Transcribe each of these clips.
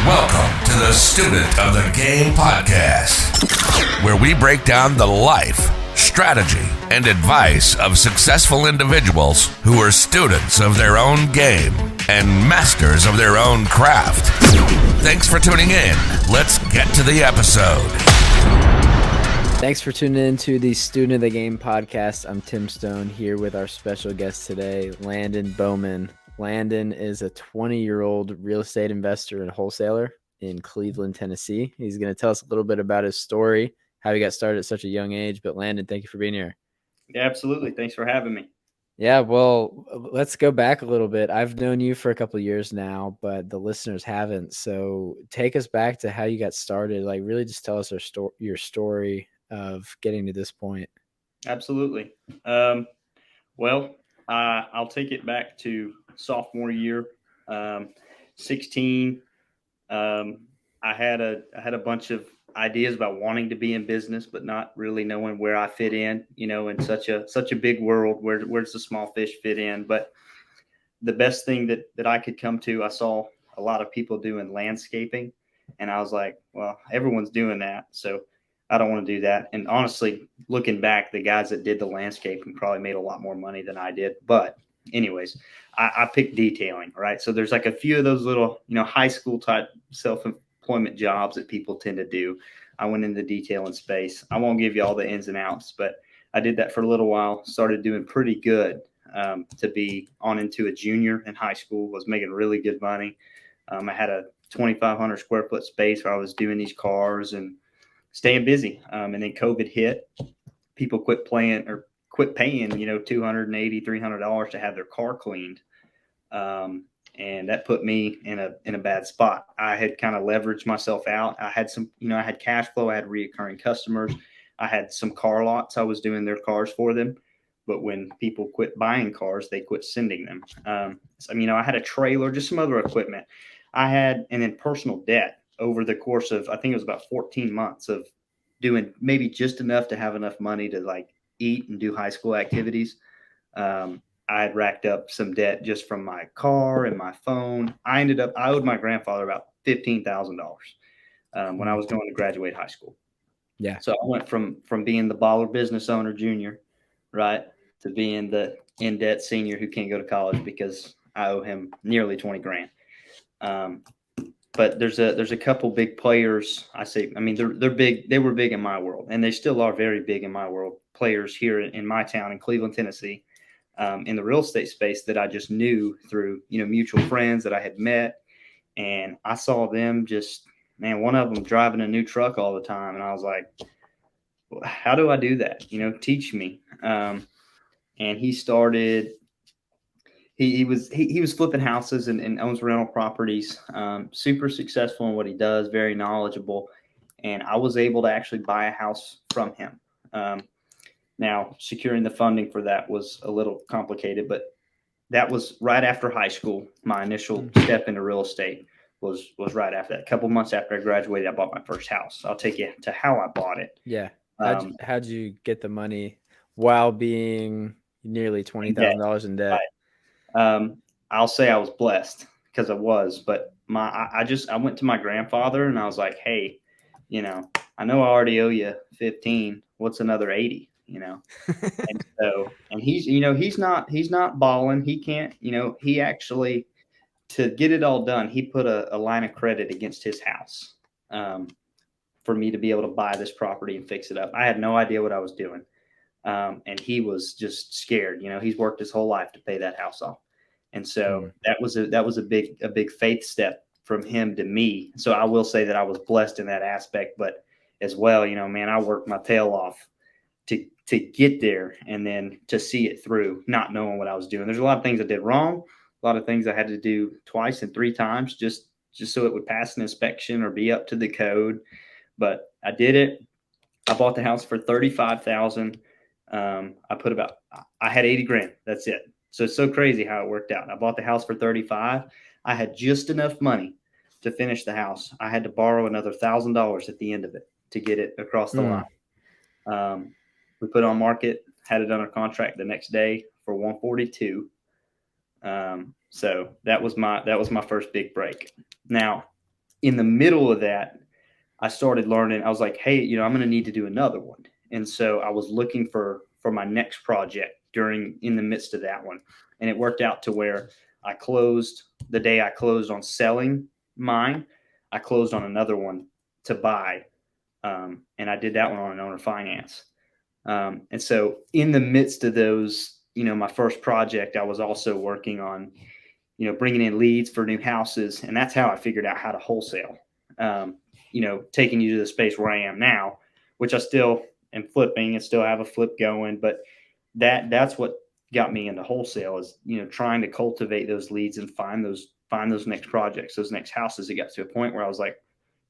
Welcome to the Student of the Game podcast, where we break down the life, strategy, and advice of successful individuals who are students of their own game and masters of their own craft. Thanks for tuning in. Let's get to the episode. Thanks for tuning in to the Student of the Game podcast. I'm Tim Stone here with our special guest today, Landon Bowman. Landon is a 20-year-old real estate investor and wholesaler in Cleveland, Tennessee. He's going to tell us a little bit about his story, how he got started at such a young age. But Landon, thank you for being here. Yeah, absolutely. Thanks for having me. Yeah, well, let's go back a little bit. I've known you for a couple of years now, but the listeners haven't. So take us back to how you got started. Like, really just tell us your story of getting to this point. Absolutely. I'll take it back to sophomore year, 16. I had a bunch of ideas about wanting to be in business, but not really knowing where I fit in, in such a big world. Where's the small fish fit in? But the best thing that I could come to, I saw a lot of people doing landscaping, and I was like, well, everyone's doing that, so I don't want to do that. And honestly, looking back, the guys that did the landscaping probably made a lot more money than I did. But anyways, I picked detailing, right? So there's like a few of those little, high school type self-employment jobs that people tend to do. I went into detailing space. I won't give you all the ins and outs, but I did that for a little while, started doing pretty good to be on into a junior in high school, was making really good money. I had a 2,500 square foot space where I was doing these cars and staying busy. And then COVID hit. People quit paying, $280, $300 to have their car cleaned. And that put me in a bad spot. I had kind of leveraged myself out. I had some, I had cash flow. I had reoccurring customers. I had some car lots. I was doing their cars for them. But when people quit buying cars, they quit sending them. I had a trailer, just some other equipment. And then personal debt over the course of, I think it was about 14 months of doing maybe just enough to have enough money to like eat and do high school activities. I had racked up some debt just from my car and my phone. I owed my grandfather about $15,000 when I was going to graduate high school. Yeah. So I went from being the baller business owner junior, right, to being the in debt senior who can't go to college because I owe him nearly 20 grand. But there's a couple big players. They're big. They were big in my world, and they still are very big in my world. Players here in my town in Cleveland, Tennessee, in the real estate space that I just knew through mutual friends that I had met, and I saw them one of them driving a new truck all the time, and I was like, well, how do I do that? Teach me. And he started. He was flipping houses and owns rental properties, super successful in what he does, very knowledgeable. And I was able to actually buy a house from him. Now, securing the funding for that was a little complicated, but that was right after high school. My initial step into real estate was right after that. A couple months after I graduated, I bought my first house. I'll take you to how I bought it. Yeah. How'd you get the money while being nearly $20,000 in debt? Right. I'll say I was blessed because I was, but I went to my grandfather and I was like, hey, I know I already owe you 15. What's another 80? And he's not balling. He can't, he actually, to get it all done, he put a line of credit against his house, for me to be able to buy this property and fix it up. I had no idea what I was doing. And he was just scared. He's worked his whole life to pay that house off. And so that was a big faith step from him to me. So I will say that I was blessed in that aspect, but as well, I worked my tail off to get there and then to see it through, not knowing what I was doing. There's a lot of things I did wrong, a lot of things I had to do twice and three times just so it would pass an inspection or be up to the code. But I did it. I bought the house for $35,000. I had 80 grand. That's it. So it's so crazy how it worked out. I bought the house for 35. I had just enough money to finish the house. I had to borrow another $1,000 at the end of it to get it across the line. We put it on market, had it under contract the next day for 142. So that was my first big break. Now, in the middle of that, I started learning. I was like, hey, I'm going to need to do another one. And so I was looking for my next project in the midst of that one. And it worked out to where I closed the day I closed on selling mine. I closed on another one to buy. And I did that one on an owner finance. And so in the midst of those, my first project, I was also working on, bringing in leads for new houses. And that's how I figured out how to wholesale, taking you to the space where I am now, which I still am flipping and still have a flip going. But that's what got me into wholesale is, trying to cultivate those leads and find those next projects, those next houses. It got to a point where I was like,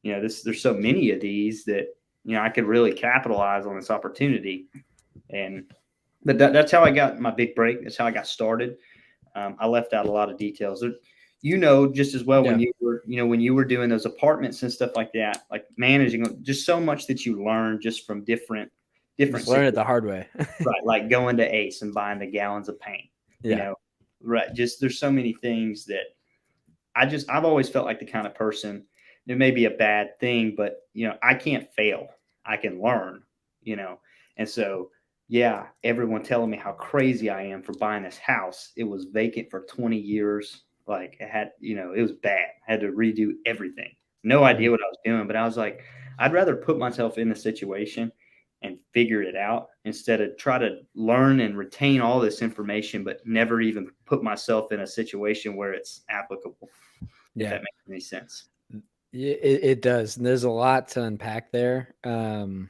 there's so many of these that, I could really capitalize on this opportunity. But that's how I got my big break. That's how I got started. I left out a lot of details. Just as well, when you were doing those apartments and stuff like that, like managing, just so much that you learn just from different learn it the hard way. Right. Like going to Ace and buying the gallons of paint, right. Just, there's so many things that I've always felt like the kind of person, it may be a bad thing, but I can't fail. I can learn, and so, yeah, everyone telling me how crazy I am for buying this house. It was vacant for 20 years. Like it had, it was bad. I had to redo everything. No idea what I was doing, but I was like, I'd rather put myself in the situation and figure it out instead of try to learn and retain all this information, but never even put myself in a situation where it's applicable. Yeah. If that makes any sense. It does. And there's a lot to unpack there. And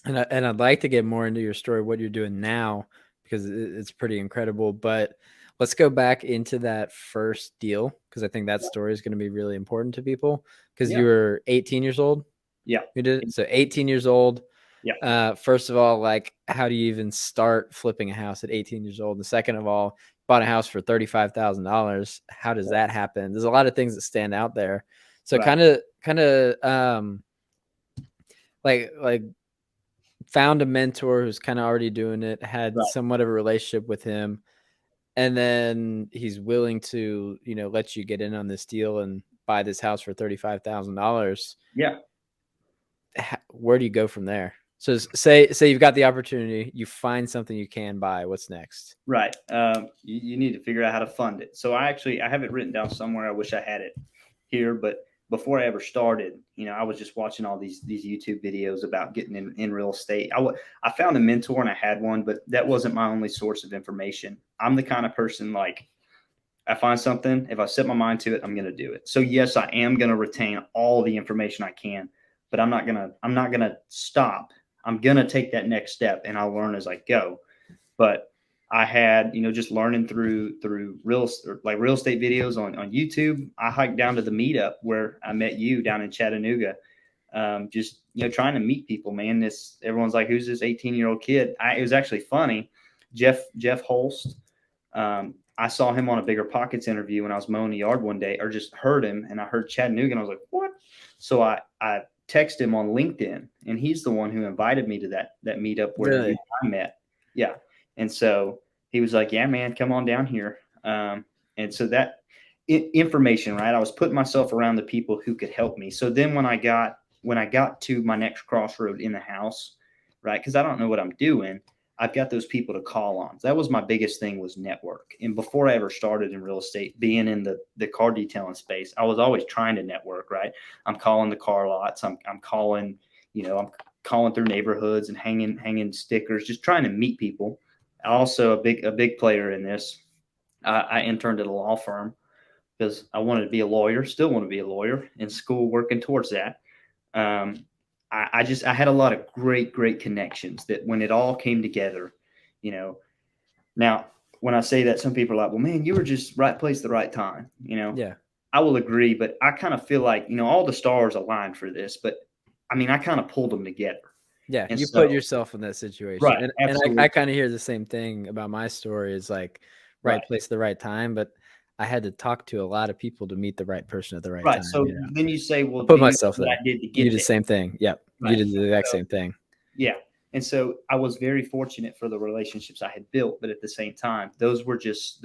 I'd like to get more into your story, what you're doing now, because it's pretty incredible. But let's go back into that first deal, because I think that story is going to be really important to people. Because you were 18 years old. Yeah, you did it. So 18 years old. Yeah. First of all, like, how do you even start flipping a house at 18 years old? And second of all, bought a house for $35,000. How does that happen? There's a lot of things that stand out there. So kind of, like found a mentor who's kind of already doing it, had somewhat of a relationship with him, and then he's willing to, let you get in on this deal and buy this house for $35,000. Yeah. Where do you go from there? So say you've got the opportunity, you find something you can buy. What's next? Right. You need to figure out how to fund it. So I have it written down somewhere. I wish I had it here, but before I ever started, I was just watching all these YouTube videos about getting in real estate. I found a mentor and I had one, but that wasn't my only source of information. I'm the kind of person, like, I find something, if I set my mind to it, I'm going to do it. So yes, I am going to retain all the information I can, but I'm not going to stop. I'm going to take that next step and I'll learn as I go. But I had, just learning through real estate videos on YouTube. I hiked down to the meetup where I met you down in Chattanooga. Just, trying to meet people, man. Everyone's like, who's this 18-year-old kid? It was actually funny. Jeff Holst. I saw him on a Bigger Pockets interview when I was mowing the yard one day, or just heard him, and I heard Chattanooga and I was like, what? So I texted him on LinkedIn, and he's the one who invited me to that meetup where I met. Yeah. And so he was like, yeah, man, come on down here. And so that information, right, I was putting myself around the people who could help me. So then when I got to my next crossroad in the house, right, because I don't know what I'm doing, I've got those people to call on. That was my biggest thing, was network. And before I ever started in real estate, being in the car detailing space, I was always trying to network, right? I'm calling the car lots. I'm calling, I'm calling through neighborhoods and hanging stickers, just trying to meet people. Also a big player in this. I interned at a law firm because I wanted to be a lawyer, still want to be a lawyer, in school, working towards that. I had a lot of great connections that when it all came together, now when I say that, some people are like, well, man, you were just right place at the right time. Yeah, I will agree, but I kind of feel like, all the stars aligned for this, but I mean, I kind of pulled them together. Yeah, and you put yourself in that situation. Right, and I kind of hear the same thing about my story. Is like right place at the right time, but I had to talk to a lot of people to meet the right person at the right time. So then you say, well, put myself there. I did to get you did the same thing. Yep. You did the exact same thing. Yeah. And so I was very fortunate for the relationships I had built, but at the same time, those were just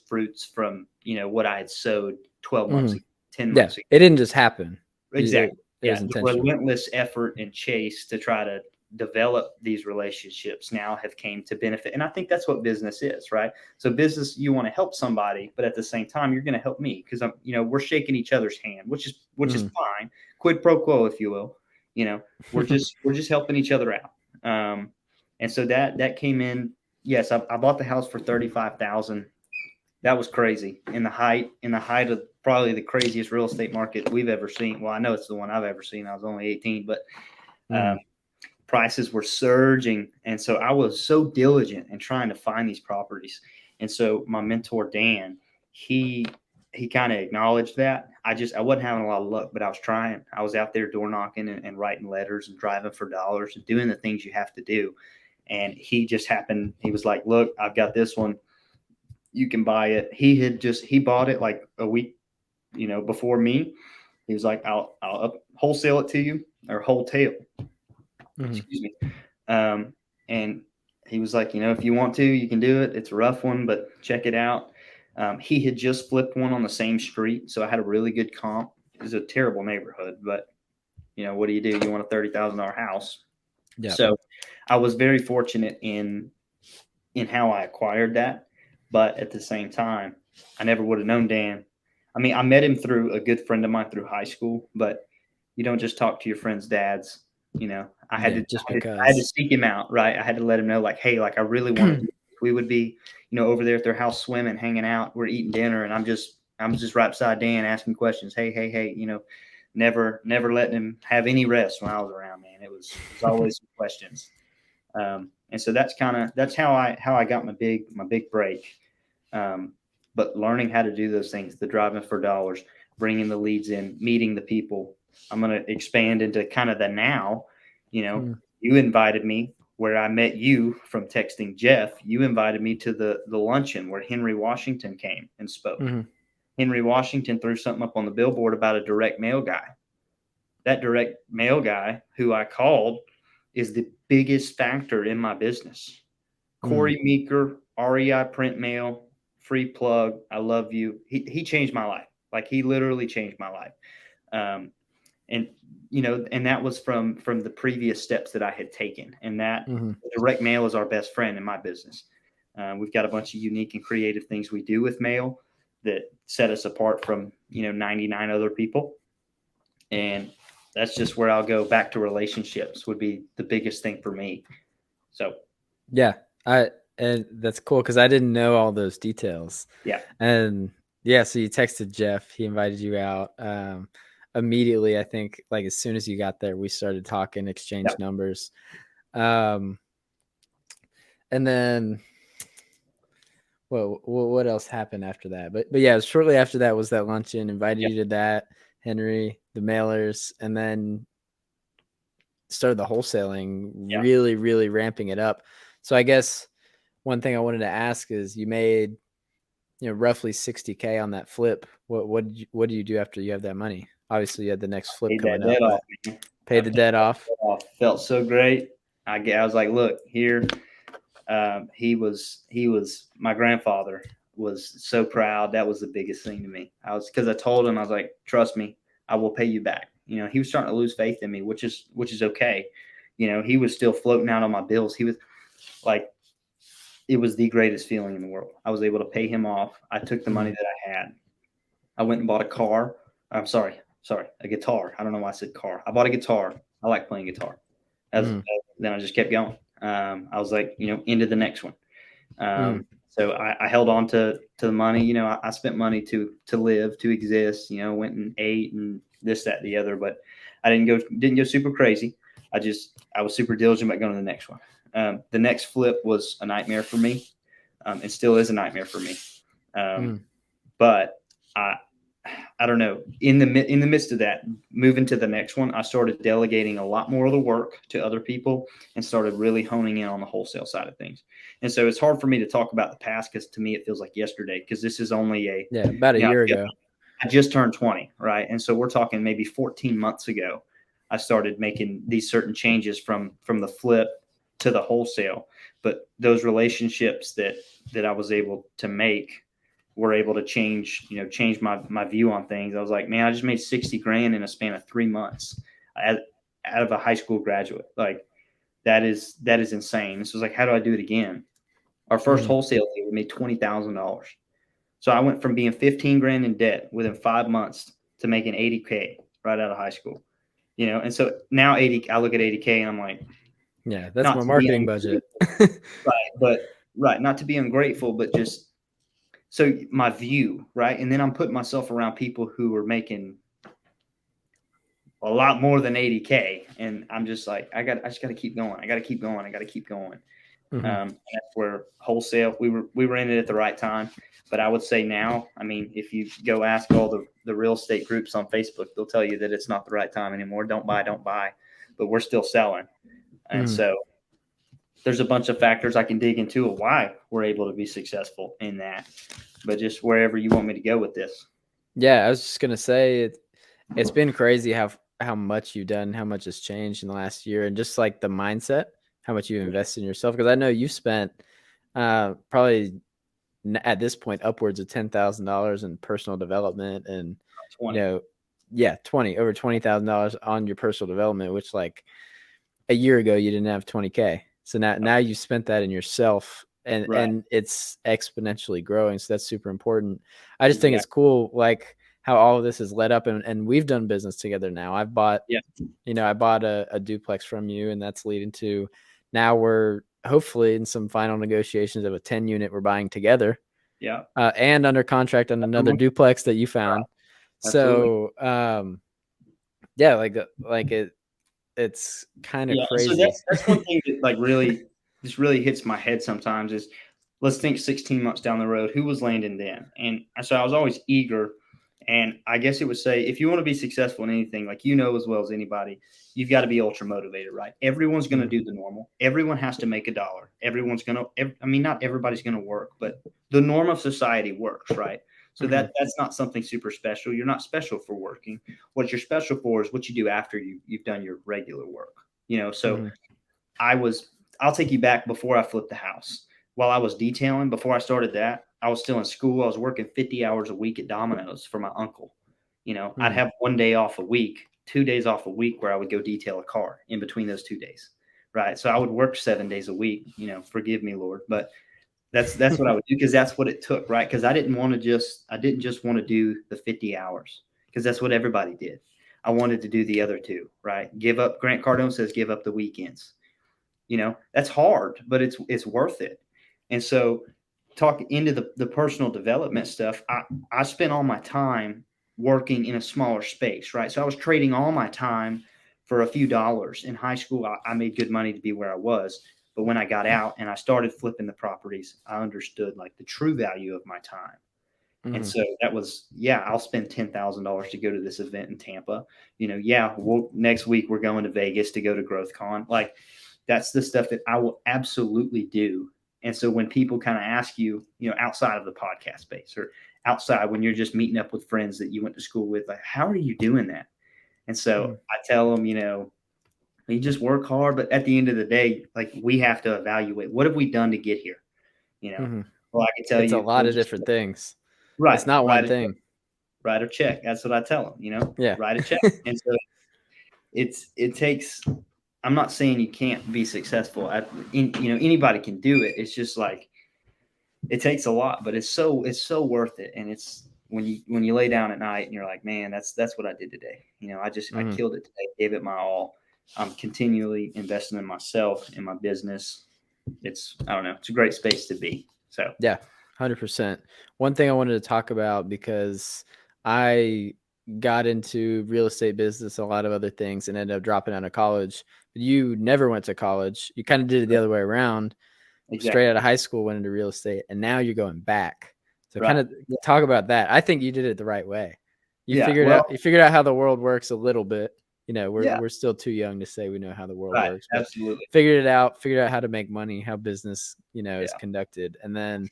fruits from, what I had sowed 12 months ago. 10 Yeah, months ago. it didn't just happen. Exactly. It was The intentional. relentless effort and chase to try to develop these relationships now have came to benefit. And I think that's what business is, right? So business, you want to help somebody, but at the same time, you're going to help me because we're shaking each other's hand, which is fine. Quid pro quo, if you will. We're just helping each other out. And so that came in. Yes, I bought the house for $35,000. That was crazy in the height of probably the craziest real estate market we've ever seen. Well, I know it's the one I've ever seen. I was only 18, but prices were surging. And so I was so diligent in trying to find these properties. And so my mentor, Dan, he kind of acknowledged that. I wasn't having a lot of luck, but I was trying. I was out there door knocking and writing letters and driving for dollars and doing the things you have to do. And he was like, look, I've got this one. You can buy it. He bought it like a week, before me. He was like, I'll wholesale it to you, or wholesale. Excuse me. And he was like, if you want to, you can do it. It's a rough one, but check it out. He had just flipped one on the same street, so I had a really good comp. It was a terrible neighborhood, but what do? You want a $30,000 house. Yeah. So I was very fortunate in how I acquired that. But at the same time, I never would have known Dan. I mean, I met him through a good friend of mine through high school, but you don't just talk to your friends' dads. I had to seek him out, right? I had to let him know, like, hey, like, I really want to do this. We would be, over there at their house swimming, hanging out. We're eating dinner, and I'm just right beside Dan asking questions. Hey, never letting him have any rest when I was around, man. It was always some questions. And so that's how I got my big break. But learning how to do those things, the driving for dollars, bringing the leads in, meeting the people. I'm going to expand into kind of the now. You invited me where I met you from texting Jeff. You invited me to the luncheon where Henry Washington came and spoke. Henry Washington threw something up on the billboard about a direct mail guy. That direct mail guy who I called is the biggest factor in my business. Corey Meeker, REI Print Mail, free plug. I love you. He changed my life. Like, he literally changed my life. And that was from the previous steps that I had taken. And that direct mail is our best friend in my business. We've got a bunch of unique and creative things we do with mail that set us apart from, 99 other people. And that's just where I'll go back to relationships would be the biggest thing for me. So, yeah, and that's cool because I didn't know all those details. Yeah. And yeah, so you texted Jeff, he invited you out. Immediately, I think, like, as soon as you got there, we started talking, exchanged numbers. And then, well, what else happened after that? But yeah, shortly after that was that luncheon, invited you to that, Henry, the mailers, and then started the wholesaling, really, really ramping it up. So I guess one thing I wanted to ask is, you made, roughly $60K on that flip. What do you do after you have that money? Obviously, you had the next flip coming up. Paid the debt off. Felt so great. I was like, look here. He was my grandfather was so proud. That was the biggest thing to me. Because I told him, I was like, trust me, I will pay you back. He was starting to lose faith in me, which is okay. He was still floating out on my bills. He was like, it was the greatest feeling in the world. I was able to pay him off. I took the money that I had. I went and bought a car. I'm sorry, a guitar. I don't know why I said car. I bought a guitar. I like playing guitar. Then I just kept going. I was like, into the next one. So I held on to the money. I spent money to live, to exist. Went and ate and this, that, the other. But I didn't go super crazy. I was super diligent about going to the next one. The next flip was a nightmare for me. It still is a nightmare for me. But I don't know. In the midst of that, moving to the next one, I started delegating a lot more of the work to other people and started really honing in on the wholesale side of things. And so it's hard for me to talk about the past because to me it feels like yesterday, because this is only about a year ago. I just turned 20, right? And so we're talking maybe 14 months ago. I started making these certain changes from the flip to the wholesale. But those relationships that I was able to make were able to change my view on things. I was like, man, I just made 60 grand in a span of 3 months out of a high school graduate. Like that is insane. This was like, how do I do it again? Our first wholesale deal, we made $20,000. So I went from being 15 grand in debt within 5 months to making 80K right out of high school. And so now I look at 80K and I'm like, yeah, that's my marketing budget. Right. Not to be ungrateful, but just so my view, right. And then I'm putting myself around people who are making a lot more than 80K. And I'm just like, I just got to keep going. I got to keep going. And that's where wholesale, we were in it at the right time. But I would say now, I mean, if you go ask all the real estate groups on Facebook, they'll tell you that it's not the right time anymore. Don't buy. But we're still selling. And so there's a bunch of factors I can dig into of why we're able to be successful in that. But just wherever you want me to go with this. Yeah, I was just going to say it's been crazy how much you've done, how much has changed in the last year, and just like the mindset, how much you invest in yourself. Because I know you've spent probably at this point upwards of $10,000 in personal development, and 20. over $20,000 on your personal development, which like a year ago you didn't have 20K. So now you spent that in yourself, and it's exponentially growing. So that's super important. I just think it's cool, like how all of this has led up, and we've done business together now. I've bought, I bought a duplex from you, and that's leading to now we're hopefully in some final negotiations of a 10 unit we're buying together. Yeah. And under contract on another duplex that you found. So, it's kind of crazy. So that's one thing that like really hits my head sometimes is, let's think 16 months down the road, who was Landon then? And so I was always eager. And I guess it would say, if you want to be successful in anything, like as well as anybody, you've got to be ultra motivated, right? Everyone's going to do the normal. Everyone has to make $1. Everyone's going to, not everybody's going to work, but the norm of society works, right? So that's not something super special. You're not special for working. What you're special for is what you do after you've done your regular work. So I'll take you back before I flipped the house. While I was detailing, before I started that, I was still in school. I was working 50 hours a week at Domino's for my uncle. I'd have 1 day off a week, 2 days off a week where I would go detail a car in between those 2 days. Right. So I would work 7 days a week, forgive me, Lord. But that's what I would do, because that's what it took. Right. Because I didn't just want to do the 50 hours because that's what everybody did. I wanted to do the other two. Right. Grant Cardone says, give up the weekends. That's hard, but it's worth it. And so talk into the personal development stuff. I spent all my time working in a smaller space, right? So I was trading all my time for a few dollars. In high school, I made good money to be where I was. But when I got out and I started flipping the properties, I understood like the true value of my time. And so that was, I'll spend $10,000 to go to this event in Tampa. Next week we're going to Vegas to go to GrowthCon. Like that's the stuff that I will absolutely do. And so when people kind of ask you, outside of the podcast space or outside when you're just meeting up with friends that you went to school with, like, how are you doing that? And so I tell them, you just work hard, but at the end of the day, like we have to evaluate, what have we done to get here? Well, I can tell it's a lot of different things. Right. It's not one thing. Write a check. That's what I tell them, write a check. And so it takes, I'm not saying you can't be successful anybody can do it. It's just like, it takes a lot, but it's so worth it. And it's when you lay down at night and you're like, man, that's what I did today. I killed it today, gave it my all. I'm continually investing in myself, in my business. I don't know. It's a great space to be. So yeah, 100%. One thing I wanted to talk about, because I got into real estate business, a lot of other things, and ended up dropping out of college. But you never went to college. You kind of did it the other way around. Exactly. Straight out of high school, went into real estate, and now you're going back. So kind of talk about that. I think you did it the right way. You figured out how the world works a little bit. We're still too young to say we know how the world works. Absolutely. Figured out how to make money, how business, is conducted. And then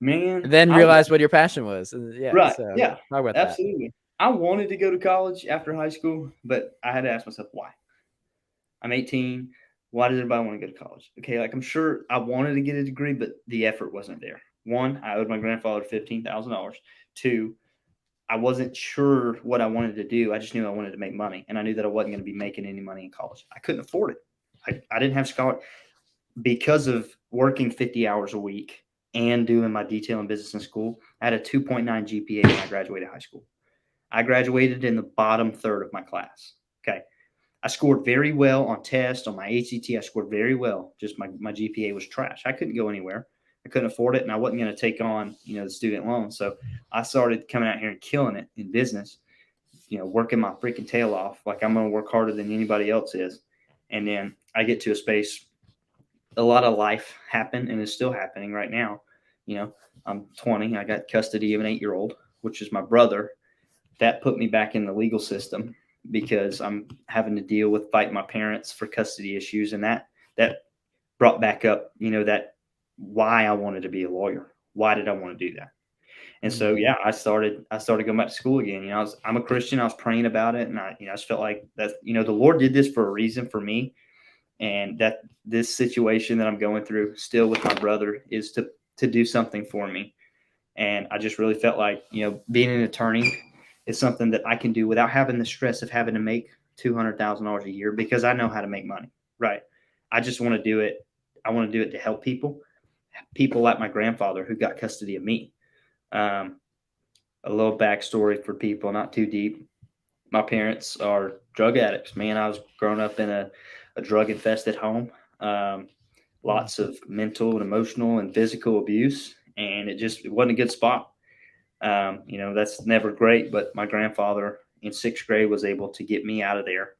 realize what your passion was. And talk about absolutely. That. I wanted to go to college after high school, but I had to ask myself why. I'm 18. Why does everybody want to go to college? Okay, like I'm sure I wanted to get a degree, but the effort wasn't there. One, I owed my grandfather $15,000. Two, I wasn't sure what I wanted to do. I just knew I wanted to make money, and I knew that I wasn't going to be making any money in college. I couldn't afford it. I didn't have scholarship because of working 50 hours a week and doing my detail and business in school. I had a 2.9 GPA when I graduated high school. I graduated in the bottom third of my class. Okay. I scored very well on tests, on my ACT. I scored very well. Just my GPA was trash. I couldn't go anywhere. I couldn't afford it, and I wasn't going to take on, the student loan. So I started coming out here and killing it in business, working my freaking tail off. Like, I'm going to work harder than anybody else is. And then I get to a space, a lot of life happened and is still happening right now. I'm 20. I got custody of an 8-year-old, which is my brother. That put me back in the legal system because I'm having to deal with fighting my parents for custody issues. And that brought back up, that why I wanted to be a lawyer. Why did I want to do that? And so, yeah, I started going back to school again. I'm a Christian. I was praying about it. And I just felt like that, the Lord did this for a reason for me. And that this situation that I'm going through still with my brother is to do something for me. And I just really felt like, being an attorney is something that I can do without having the stress of having to make $200,000 a year, because I know how to make money. Right. I just want to do it. I want to do it to help people like my grandfather who got custody of me. A little backstory for people, not too deep. My parents are drug addicts. Man, I was growing up in a drug infested home. Lots of mental and emotional and physical abuse. And it wasn't a good spot. That's never great, but my grandfather in 6th grade was able to get me out of there,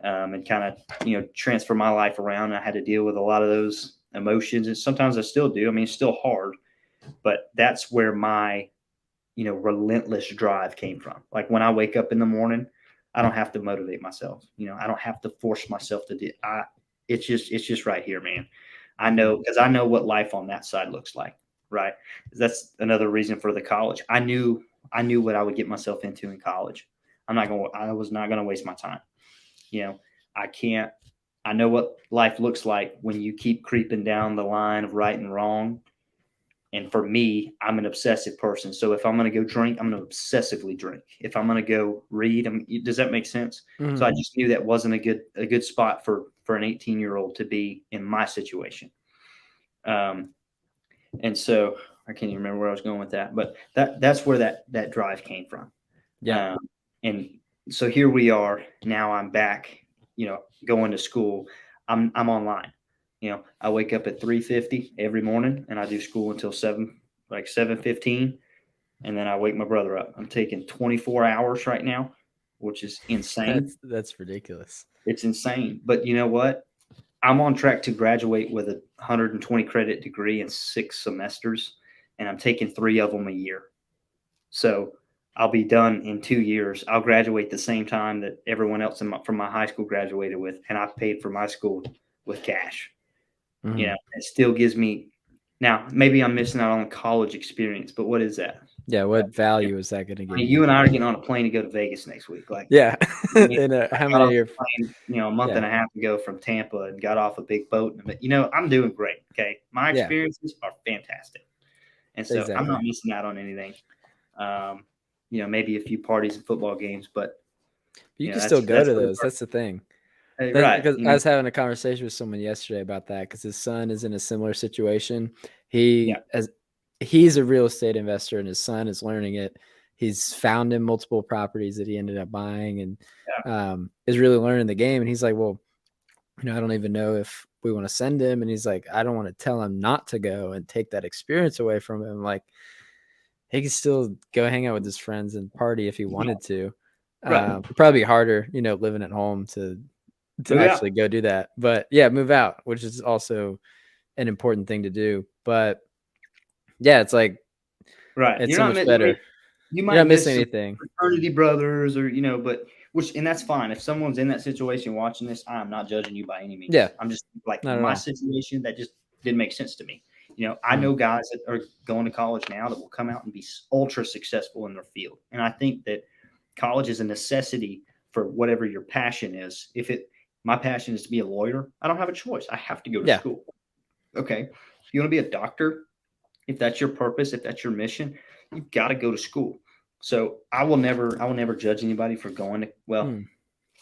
and kind of, transfer my life around. I had to deal with a lot of those emotions, and sometimes I still do. I mean, it's still hard, but that's where my, relentless drive came from. Like, when I wake up in the morning, I don't have to motivate myself. I don't have to force myself to do. It's just right here, man. I know, because I know what life on that side looks like. Right. That's another reason for the college. I knew what I would get myself into in college. I was not going to waste my time. I know what life looks like when you keep creeping down the line of right and wrong. And for me, I'm an obsessive person. So if I'm going to go drink, I'm going to obsessively drink. If I'm going to go read, does that make sense? Mm-hmm. So I just knew that wasn't a good spot for an 18-year-old to be in my situation. And so I can't even remember where I was going with that, but that's where that drive came from. Yeah. And so here we are now. I'm back, going to school. I'm online. I wake up at 3:50 every morning and I do school until 7:15. And then I wake my brother up. I'm taking 24 hours right now, which is insane. That's ridiculous. It's insane. But you know what? I'm on track to graduate with a 120 credit degree in 6 semesters, and I'm taking 3 of them a year. So I'll be done in 2 years. I'll graduate the same time that everyone else from my high school graduated with, and I paid for my school with cash. Mm-hmm. It still gives me. Now, maybe I'm missing out on the college experience, but what is that? Yeah, what value is that going to give? I mean, you and I are getting on a plane to go to Vegas next week. Like, yeah, how many years? A month and a half ago from Tampa and got off a big boat. But I'm doing great. Okay, my experiences are fantastic, and so I'm not missing out on anything. Maybe a few parties and football games, but you can still go to those. That's the thing. Right. Because I was having a conversation with someone yesterday about that, because his son is in a similar situation. He's a real estate investor, and his son is learning it. He's found him multiple properties that he ended up buying, and is really learning the game. And he's like, well, I don't even know if we want to send him. And he's like, I don't want to tell him not to go and take that experience away from him. Like, he can still go hang out with his friends and party if he wanted to. Right. Probably harder, living at home to actually go do that. But move out, which is also an important thing to do. But it's like, right, it's so much better. You might miss anything, fraternity brothers, or and that's fine. If someone's in that situation watching this, I'm not judging you by any means. Yeah, I'm just like, my situation, that just didn't make sense to me. I know guys that are going to college now that will come out and be ultra successful in their field, and I think that college is a necessity for whatever your passion is. My passion is to be a lawyer, I don't have a choice. I have to go to school. Okay. If you want to be a doctor, if that's your purpose, if that's your mission, you've got to go to school. So I will never judge anybody for going to, well,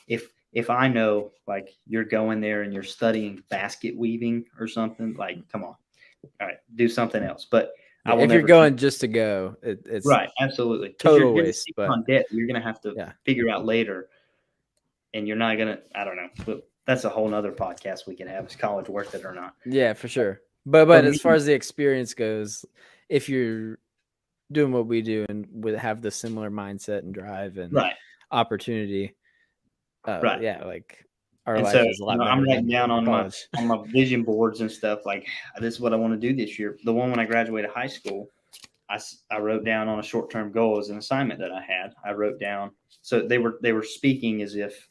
if I know like you're going there and you're studying basket weaving or something, like, come on, all right, do something else. But I will if never you're going just to go, it's right, absolutely, because total you're waste. But on debt, you're going to have to figure out later, and you're not going to. I don't know. But that's a whole nother podcast we can have. Is college worth it or not? Yeah, for sure. But as far as the experience goes, if you're doing what we do and would have the similar mindset and drive and opportunity, yeah, like our life is a lot better. I'm writing down on my vision boards and stuff like, this is what I want to do this year. The one when I graduated high school, I wrote down on a short-term goal as an assignment that I had. I wrote down, so they were speaking as if,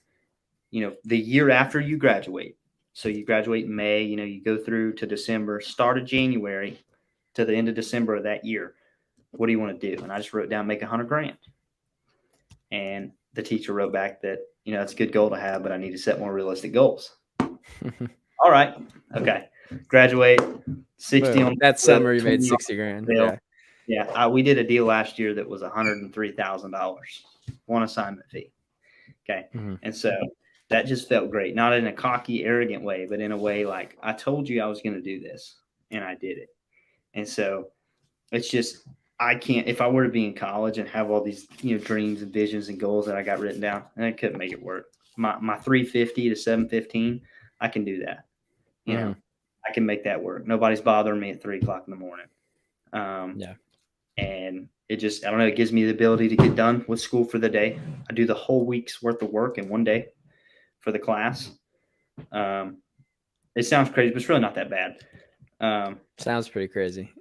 the year after you graduate. So you graduate in May, you go through to December, start of January to the end of December of that year. What do you want to do? And I just wrote down, make $100,000. And the teacher wrote back that, it's a good goal to have, but I need to set more realistic goals. All right. Okay. Graduate 60 on that summer. You made $60,000. Yeah. We did a deal last year that was $103,000, one assignment fee. Okay. And so that just felt great. Not in a cocky, arrogant way, but in a way like, I told you I was going to do this and I did it. And so it's just, I can't, if I were to be in college and have all these, dreams and visions and goals that I got written down, I couldn't make it work. My 350 to 715, I can do that. I can make that work. Nobody's bothering me at 3:00 in the morning. And it just, I don't know, it gives me the ability to get done with school for the day. I do the whole week's worth of work in one day for the class. It sounds crazy, but it's really not that bad. Sounds pretty crazy.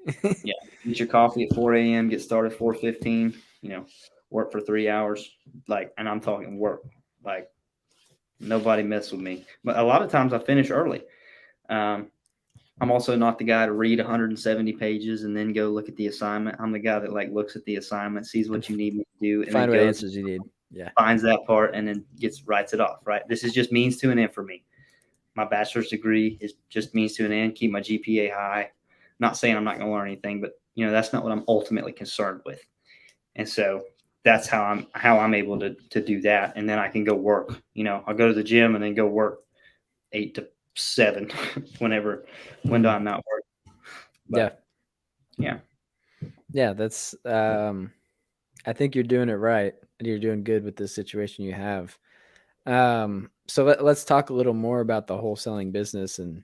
Yeah. Get your coffee at 4 a.m., get started at 4:15, work for 3 hours. And I'm talking work, nobody mess with me. But a lot of times I finish early. I'm also not the guy to read 170 pages and then go look at the assignment. I'm the guy that looks at the assignment, sees what you need me to do, and find what answers you need. Yeah. Finds that part and then writes it off. Right. This is just means to an end for me. My bachelor's degree is just means to an end. Keep my GPA high. Not saying I'm not going to learn anything, but that's not what I'm ultimately concerned with. And so that's how I'm able to do that. And then I can go work. I'll go to the gym and then go work 8 to 7 when I'm not working. But, yeah. That's I think you're doing it right. You're doing good with the situation you have. So let's talk a little more about the wholesaling business and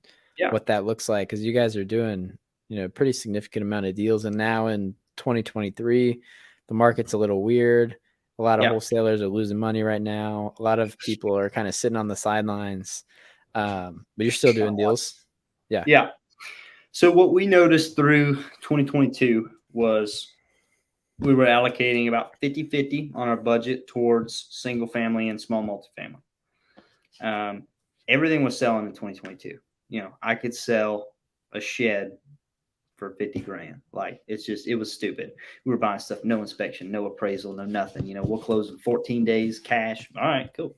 what that looks like, because you guys are doing pretty significant amount of deals, and now in 2023 the market's a little weird. A lot of wholesalers are losing money right now. A lot of people are kind of sitting on the sidelines, but you're still doing deals. Yeah. So what we noticed through 2022 was we were allocating about 50-50 on our budget towards single family and small multifamily. Everything was selling in 2022. I could sell a shed for $50,000. It was stupid. We were buying stuff, no inspection, no appraisal, no nothing. We'll close in 14 days, cash. All right, cool.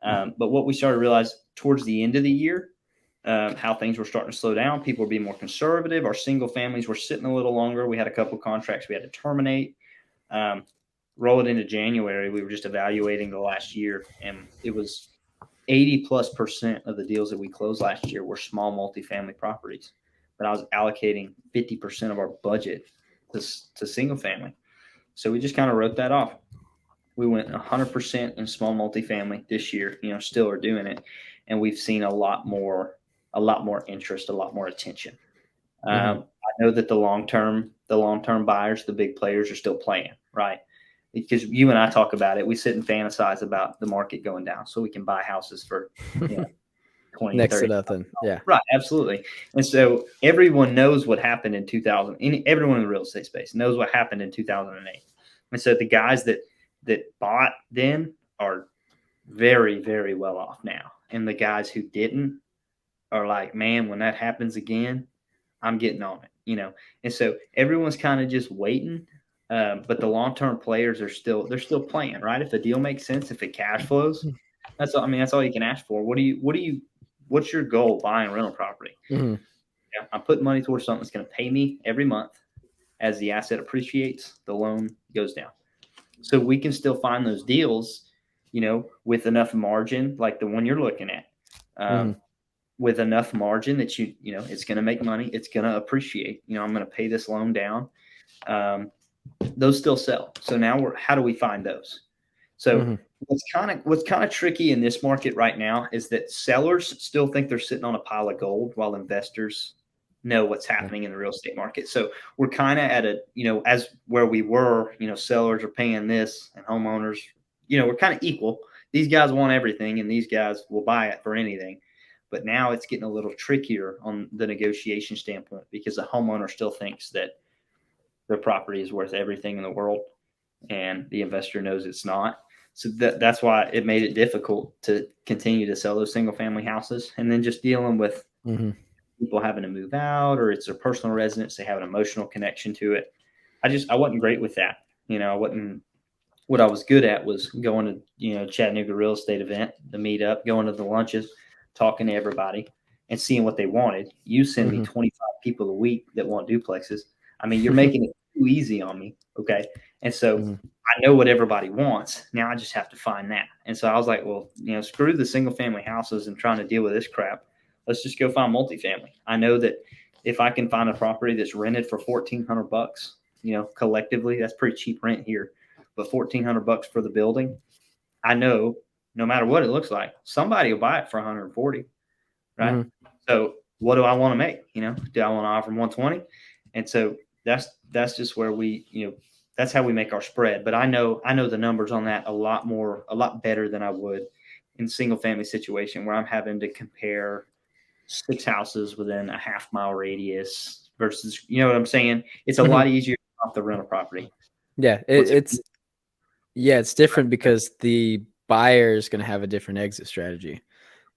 But what we started to realize towards the end of the year, how things were starting to slow down. People were being more conservative. Our single families were sitting a little longer. We had a couple of contracts we had to terminate. Roll it into January. We were just evaluating the last year, and it was 80+% of the deals that we closed last year were small multifamily properties. But I was allocating 50% of our budget to single family. So we just kind of wrote that off. We went 100% in small multifamily this year, still are doing it. And we've seen a lot more interest, a lot more attention. I know that the long-term buyers, the big players are still playing, right? Because you and I talk about it. We sit and fantasize about the market going down so we can buy houses for 20, next 30. to nothing. Yeah. Right. Absolutely. And so everyone knows what happened in 2000. Everyone in the real estate space knows what happened in 2008. And so the guys that bought then are very, very well off now. And the guys who didn't are like, man, when that happens again, I'm getting on it, And so everyone's kind of just waiting. But the long-term players they're still playing, right? If the deal makes sense, if it cash flows, that's all you can ask for. What's your goal buying rental property? Mm-hmm. I'm putting money towards something that's going to pay me every month. as the asset appreciates, the loan goes down. So we can still find those deals, with enough margin, like the one you're looking at, with enough margin that it's going to make money. It's going to appreciate. I'm going to pay this loan down. Those still sell. So now how do we find those? So what's kind of tricky in this market right now is that sellers still think they're sitting on a pile of gold while investors know what's happening in the real estate market. So we're kind of at as where we were, sellers are paying this and homeowners, we're kind of equal. These guys want everything and these guys will buy it for anything. But now it's getting a little trickier on the negotiation standpoint because the homeowner still thinks that their property is worth everything in the world and the investor knows it's not. So that's why it made it difficult to continue to sell those single family houses. And then just dealing with people having to move out, or it's their personal residence, they have an emotional connection to it. I wasn't great with that. What I was good at was going to, Chattanooga real estate event, the meetup, going to the lunches, talking to everybody and seeing what they wanted. You send me 25 people a week that want duplexes. I mean, you're making it too easy on me. Okay. And so I know what everybody wants. Now I just have to find that. And so I was like, well, screw the single family houses and trying to deal with this crap. Let's just go find multifamily. I know that if I can find a property that's rented for $1,400, collectively, that's pretty cheap rent here, but $1,400 for the building, I know no matter what it looks like, somebody will buy it for 140, right? So what do I want to make? Do I want to offer 120? And so that's just where that's how we make our spread. But I know the numbers on that a lot better than I would in single family situation where I'm having to compare 6 houses within a half-mile radius versus, you know what I'm saying? It's a lot easier off the rental property. Yeah, it's different because the buyer is going to have a different exit strategy.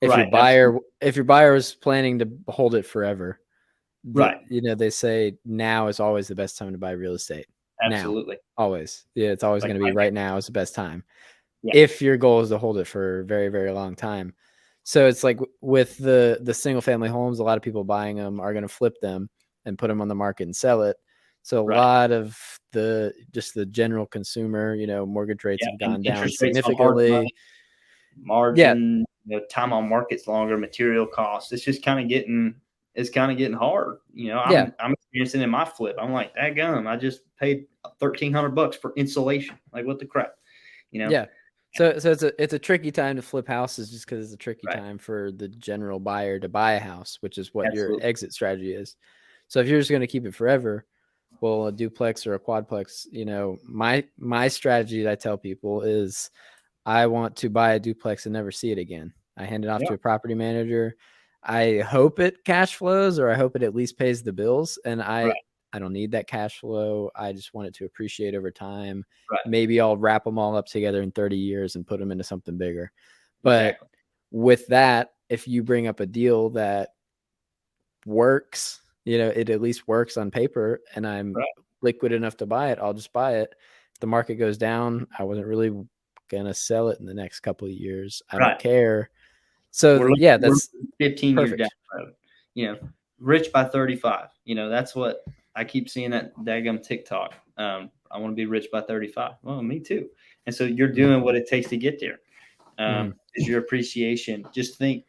If your buyer was planning to hold it forever, they say now is always the best time to buy real estate. Absolutely. Now, always. Yeah, it's always going to be right now is the best time. Yeah. If your goal is to hold it for a very, very long time. So it's like with the single family homes, a lot of people buying them are going to flip them and put them on the market and sell it. So a lot of the general consumer, mortgage rates have gone down significantly. Margin, time on market's longer, material costs. It's just kind of getting hard. I'm experiencing in my flip. I'm like, daggum, I just paid $1,300 for insulation. Like, what the crap, Yeah. So it's a tricky time to flip houses just because it's a tricky time for the general buyer to buy a house, which is what your exit strategy is. So if you're just going to keep it forever, well, a duplex or a quadplex, my strategy that I tell people is I want to buy a duplex and never see it again. I hand it off to a property manager. I hope it cash flows, or I hope it at least pays the bills. And I don't need that cash flow. I just want it to appreciate over time. Maybe I'll wrap them all up together in 30 years and put them into something bigger. But with that, if you bring up a deal that works, it at least works on paper and I'm liquid enough to buy it, I'll just buy it. If the market goes down, I wasn't really going to sell it in the next couple of years. I don't care. So that's 15 years down the road, rich by 35, that's what I keep seeing that daggum TikTok. I want to be rich by 35. Well, me too. And so you're doing what it takes to get there. Is your appreciation. Just think,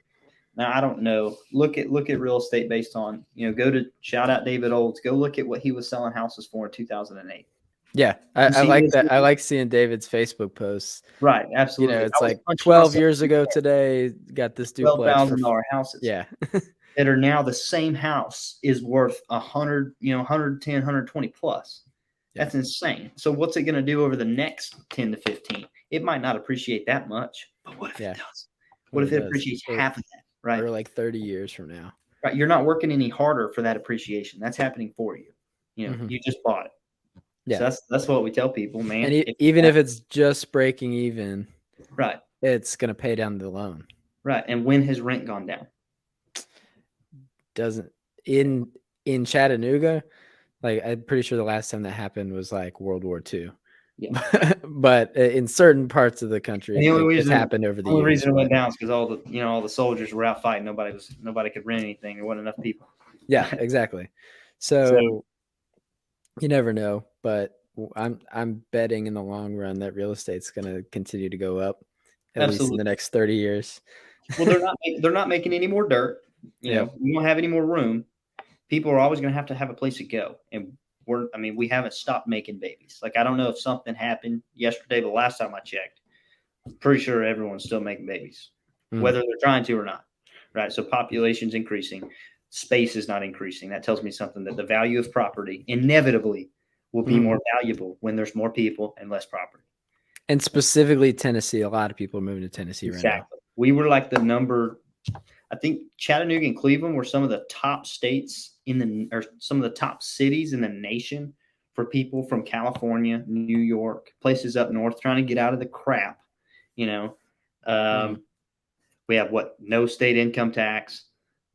now, I don't know. Look at real estate based on, go to shout out David Olds. Go look at what he was selling houses for in 2008. Yeah, I like that. I like seeing David's Facebook posts. Right, absolutely. It's like 12 years ago today, got this duplex $12,000 houses. Yeah. That are now the same house is worth 100, 110, 120 plus. That's insane. So what's it going to do over the next 10 to 15? It might not appreciate that much, but what if it does? What if it appreciates half of that? Right. Or like 30 years from now. Right. You're not working any harder for that appreciation. That's happening for you. You just bought it. Yeah. So that's what we tell people, man. And even if it's just breaking even, right, it's going to pay down the loan. Right. And when has rent gone down? Doesn't in Chattanooga, like I'm pretty sure the last time that happened was like World War II. Yeah. But in certain parts of the country, it's happened over the years. The only reason it went down is because all the soldiers were out fighting. Nobody could rent anything. There wasn't enough people. Yeah, exactly. So You never know, but I'm betting in the long run that real estate's going to continue to go up, at least in the Absolutely. next 30 years. Well, they're not making any more dirt. Yep. We don't have any more room. People are always going to have a place to go, and we haven't stopped making babies. Like I don't know if something happened yesterday, but last time I checked, I'm pretty sure everyone's still making babies, Mm. whether they're trying to or not. Right. So population's increasing, space is not increasing. That tells me something that the value of property inevitably will be Mm. more valuable when there's more people and less property. And specifically Tennessee, a lot of people are moving to Tennessee right now. Exactly. We were like the number. I think Chattanooga and Cleveland were some of the top states or some of the top cities in the nation for people from California, New York, places up north trying to get out of the crap. You know, Mm. we have no state income tax.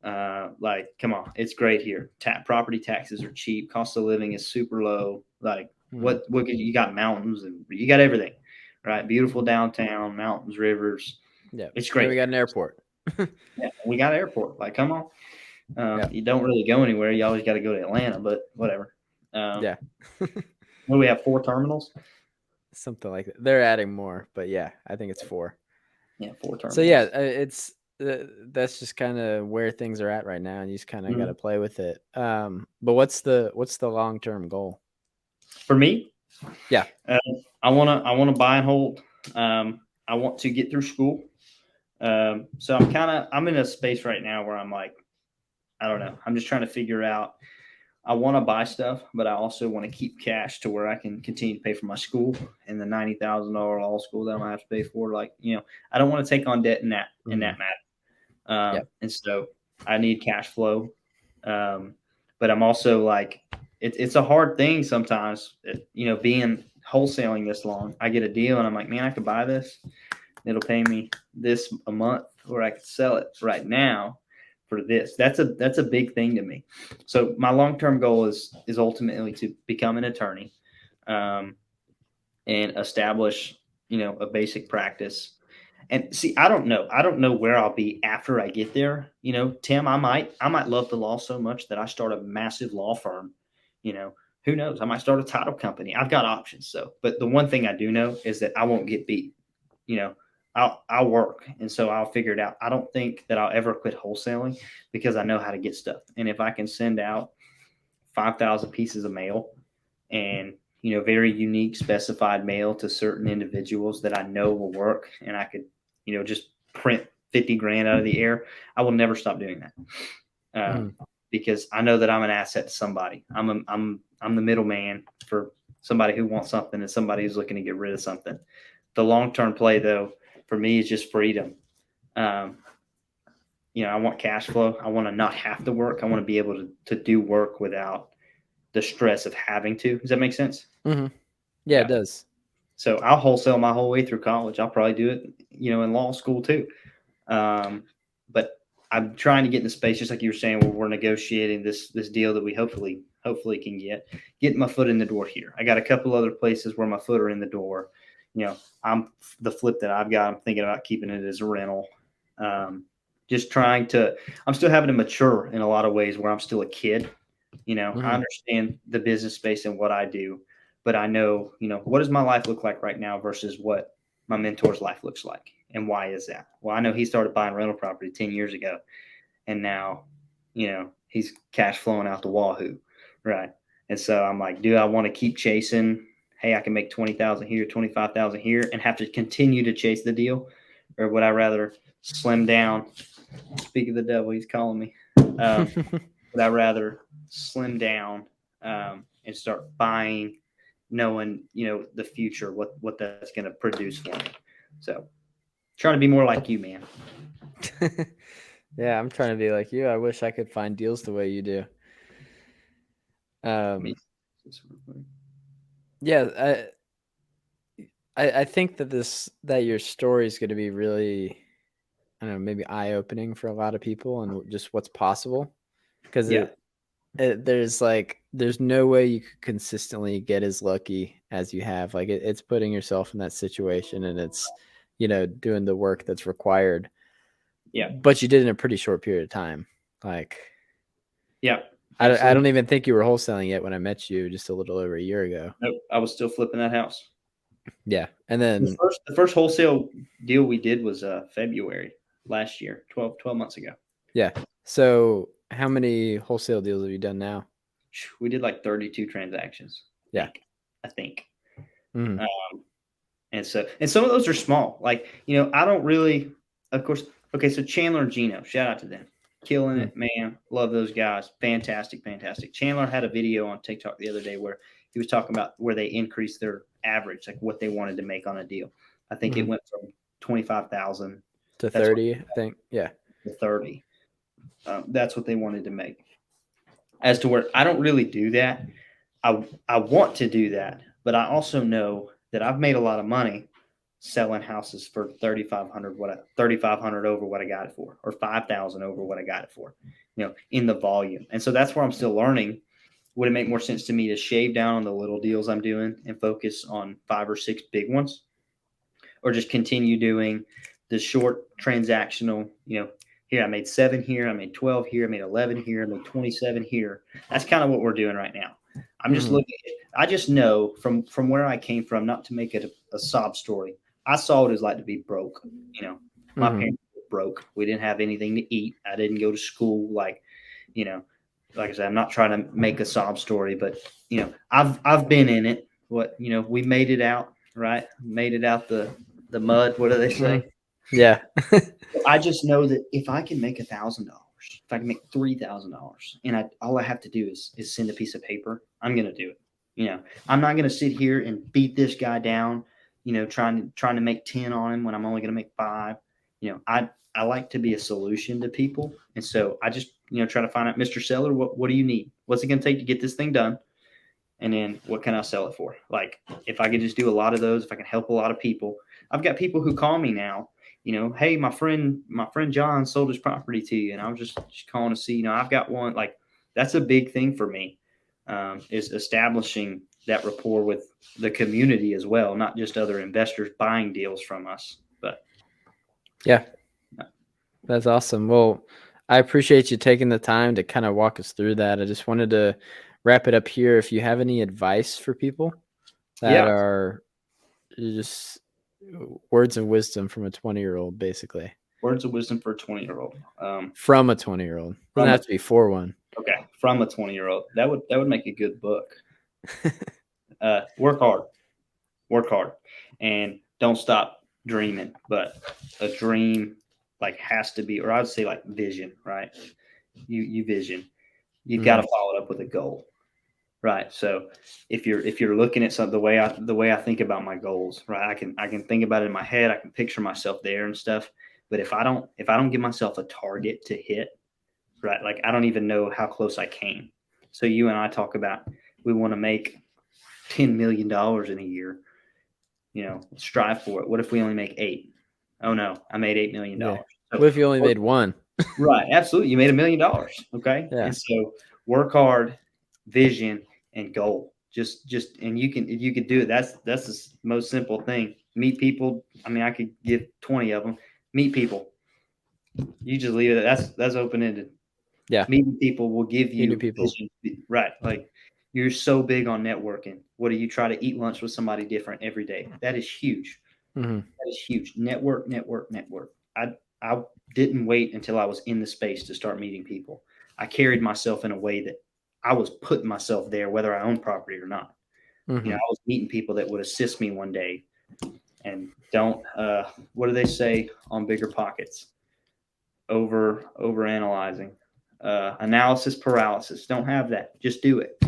Like, come on, it's great here. Property taxes are cheap. Cost of living is super low. Like, Mm. what you got mountains and you got everything, right? Beautiful downtown, mountains, rivers. Yeah. It's And great. we got an airport. Yeah, we got airport. Like, come on. Yeah. You don't really go anywhere. You always got to go to Atlanta, but whatever. Yeah. What do we have? 4 terminals? Something like that. They're adding more, but yeah, I think it's 4. Yeah, 4 terminals. So yeah, it's that's just kind of where things are at right now, and you just kind of got to play with it. But what's the long-term goal? For me, Yeah. I wanna buy and hold. I want to get through school. So I'm in a space right now where I'm like, I don't know. I'm just trying to figure out. I want to buy stuff, but I also want to keep cash to where I can continue to pay for my school and the $90,000 law school that I'm gonna have to pay for. Like, I don't want to take on debt in that matter. Yep. And so I need cash flow. But I'm also like, it's a hard thing sometimes, being wholesaling this long. I get a deal and I'm like, man, I could buy this. It'll pay me this a month, or I could sell it right now for this. That's a big thing to me. So my long-term goal is ultimately to become an attorney, and establish, a basic practice. And see, I don't know where I'll be after I get there. Tim, I might love the law so much that I start a massive law firm. Who knows? I might start a title company. I've got options. So, but the one thing I do know is that I won't get beat. You know, I'll work, and so I'll figure it out. I don't think that I'll ever quit wholesaling because I know how to get stuff. And if I can send out 5,000 pieces of mail, and very unique specified mail to certain individuals that I know will work, and I could just print 50 grand out of the air, I will never stop doing that. Because I know that I'm an asset to somebody. I'm the middleman for somebody who wants something and somebody who's looking to get rid of something. The long-term play, though, for me is just freedom. I want cash flow. I want to not have to work. I want to be able to do work without the stress of having to. Does that make sense? Mm-hmm. Yeah, it does. So I'll wholesale my whole way through college. I'll probably do it, in law school too. But I'm trying to get in the space, just like you were saying, where we're negotiating this deal that we hopefully can get my foot in the door here. I got a couple other places where my foot are in the door. I'm the flip that I've got. I'm thinking about keeping it as a rental. Just trying to. I'm still having to mature in a lot of ways where I'm still a kid. I understand the business space and what I do, but I know, what does my life look like right now versus what my mentor's life looks like. And why is that? Well, I know he started buying rental property 10 years ago, and now, he's cash flowing out the wahoo. Right. And so I'm like, do I want to keep chasing? Hey, I can make 20,000 here, 25,000 here, and have to continue to chase the deal? Or would I rather slim down? Speak of the devil, he's calling me. Would I rather slim down, and start buying, knowing, the future, what that's going to produce for me. So trying to be more like you, man. Yeah, I'm trying to be like you. I wish I could find deals the way you do. Yeah, I think that your story is going to be really, I don't know, maybe eye-opening for a lot of people and just what's possible. Because there's no way you could consistently get as lucky as you have. Like it's putting yourself in that situation, and it's doing the work that's required. Yeah. But you did in a pretty short period of time. Like, yeah. I Absolutely. don't even think you were wholesaling yet when I met you just a little over a year ago. Nope, I was still flipping that house. Yeah. And then, The first wholesale deal we did was February last year, 12 months ago. yeah. So how many wholesale deals have you done now? We did like 32 transactions. Yeah. I think. Mhm. And some of those are small. Like, I don't really, of course. Okay, so Chandler and Gino, shout out to them. Killing Mm. it, man. Love those guys. Fantastic, fantastic. Chandler had a video on TikTok the other day where he was talking about where they increased their average, like what they wanted to make on a deal. I think it went from 25,000 To that's 30, I think. Yeah. to 30. That's what they wanted to make. As to where I don't really do that. I want to do that, but I also know that I've made a lot of money selling houses for 3,500 over what I got it for, or 5,000 over what I got it for, in the volume. And so that's where I'm still learning. Would it make more sense to me to shave down on the little deals I'm doing and focus on 5 or 6 big ones, or just continue doing the short transactional, here I made 7 here, I made 12 here, I made 11 here, I made 27 here. That's kind of what we're doing right now. I'm just looking. I just know from where I came from, not to make it a sob story. I saw what it was like to be broke. My parents were broke. We didn't have anything to eat. I didn't go to school. Like I said, I'm not trying to make a sob story, but I've been in it. We made it out, right? Made it out the mud. What do they say? Yeah. I just know that if I can make $1,000, if I can make $3,000, and all I have to do is send a piece of paper, I'm gonna do it. I'm not gonna sit here and beat this guy down. Trying to make 10 on him when I'm only gonna make 5. I like to be a solution to people, and so I just try to find out, Mr. Seller, what do you need? What's it gonna take to get this thing done? And then what can I sell it for? Like, if I could just do a lot of those, if I can help a lot of people. I've got people who call me now, hey, my friend John sold his property to you, and I was just calling to see, I've got one. Like, that's a big thing for me, is establishing that rapport with the community as well, not just other investors buying deals from us. But Yeah. That's awesome. Well, I appreciate you taking the time to kind of walk us through that. I just wanted to wrap it up here. If you have any advice for people that yeah, are just words of wisdom from a 20-year-old, basically. words of wisdom for a 20-year-old. From a 20-year-old. Doesn't have to be for one. Okay, from a 20-year-old. That would make a good book. Work hard, and don't stop dreaming. But a dream has to be, or I would say vision, right? You vision. You've got to follow it up with a goal, right? So if you're looking at something, the way I think about my goals, right? I can think about it in my head. I can picture myself there and stuff. But if I don't give myself a target to hit, right? Like, I don't even know how close I came. So you and I talk about, we want to make $10 million in a year. Strive for it. What if we only make 8? Oh no, I made $8 million. Yeah. So, What if you only made one? right, absolutely. You made $1 million. Okay. Yeah. And so work hard, vision, and goal. Just and you could do it. That's the most simple thing. Meet people. I mean, I could give 20 of them. Meet people. You just leave it. That's open ended. Yeah. Meeting people will give you Meeting people. vision. Right. Like, you're so big on networking. What do you try to eat lunch with somebody different every day? That is huge. That is huge. Network. I didn't wait until I was in the space to start meeting people. I carried myself in a way that I was putting myself there, whether I own property or not. I was meeting people that would assist me one day. And don't, what do they say on Bigger Pockets? Over analyzing, analysis paralysis. Don't have that. Just do it.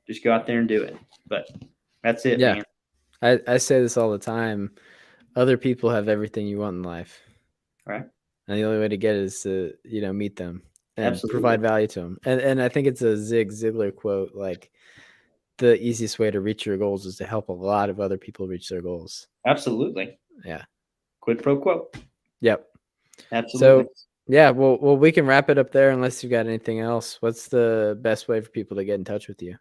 Just go out there and do it. But that's it, Yeah. man. I say this all the time. Other people have everything you want in life. Right. And the only way to get it is to, meet them and Absolutely. provide value to them. And I think it's a Zig Ziglar quote, like, the easiest way to reach your goals is to help a lot of other people reach their goals. Absolutely. Yeah. Quid pro quo. Yep. Absolutely. So, yeah, well, we can wrap it up there unless you've got anything else. What's the best way for people to get in touch with you?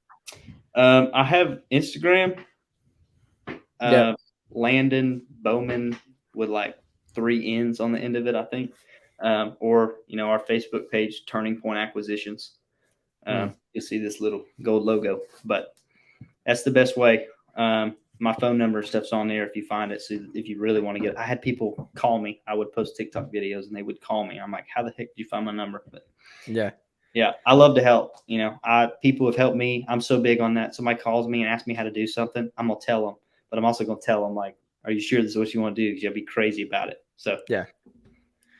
I have Instagram. Yep. Landon Bowman with 3 N's on the end of it, I think. Or our Facebook page, Turning Point Acquisitions. You'll see this little gold logo, but that's the best way. My phone number and stuff's on there if you find it. So if you really want to get it. I had people call me. I would post TikTok videos and they would call me. I'm like, how the heck did you find my number? But yeah, I love to help. People have helped me. I'm so big on that. Somebody calls me and asks me how to do something, I'm gonna tell them. But I'm also gonna tell them, like, are you sure this is what you want to do? Because you'll be crazy about it. So yeah.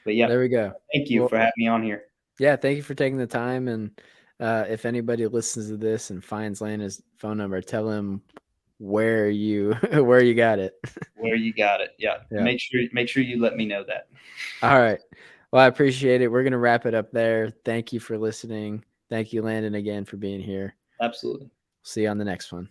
But yeah, there we go. Thank you for having me on here. Yeah, thank you for taking the time. And if anybody listens to this and finds Landon's phone number, tell him where you got it. Where you got it. Yeah. Make sure you let me know that. All right. Well, I appreciate it. We're going to wrap it up there. Thank you for listening. Thank you, Landon, again for being here. Absolutely. See you on the next one.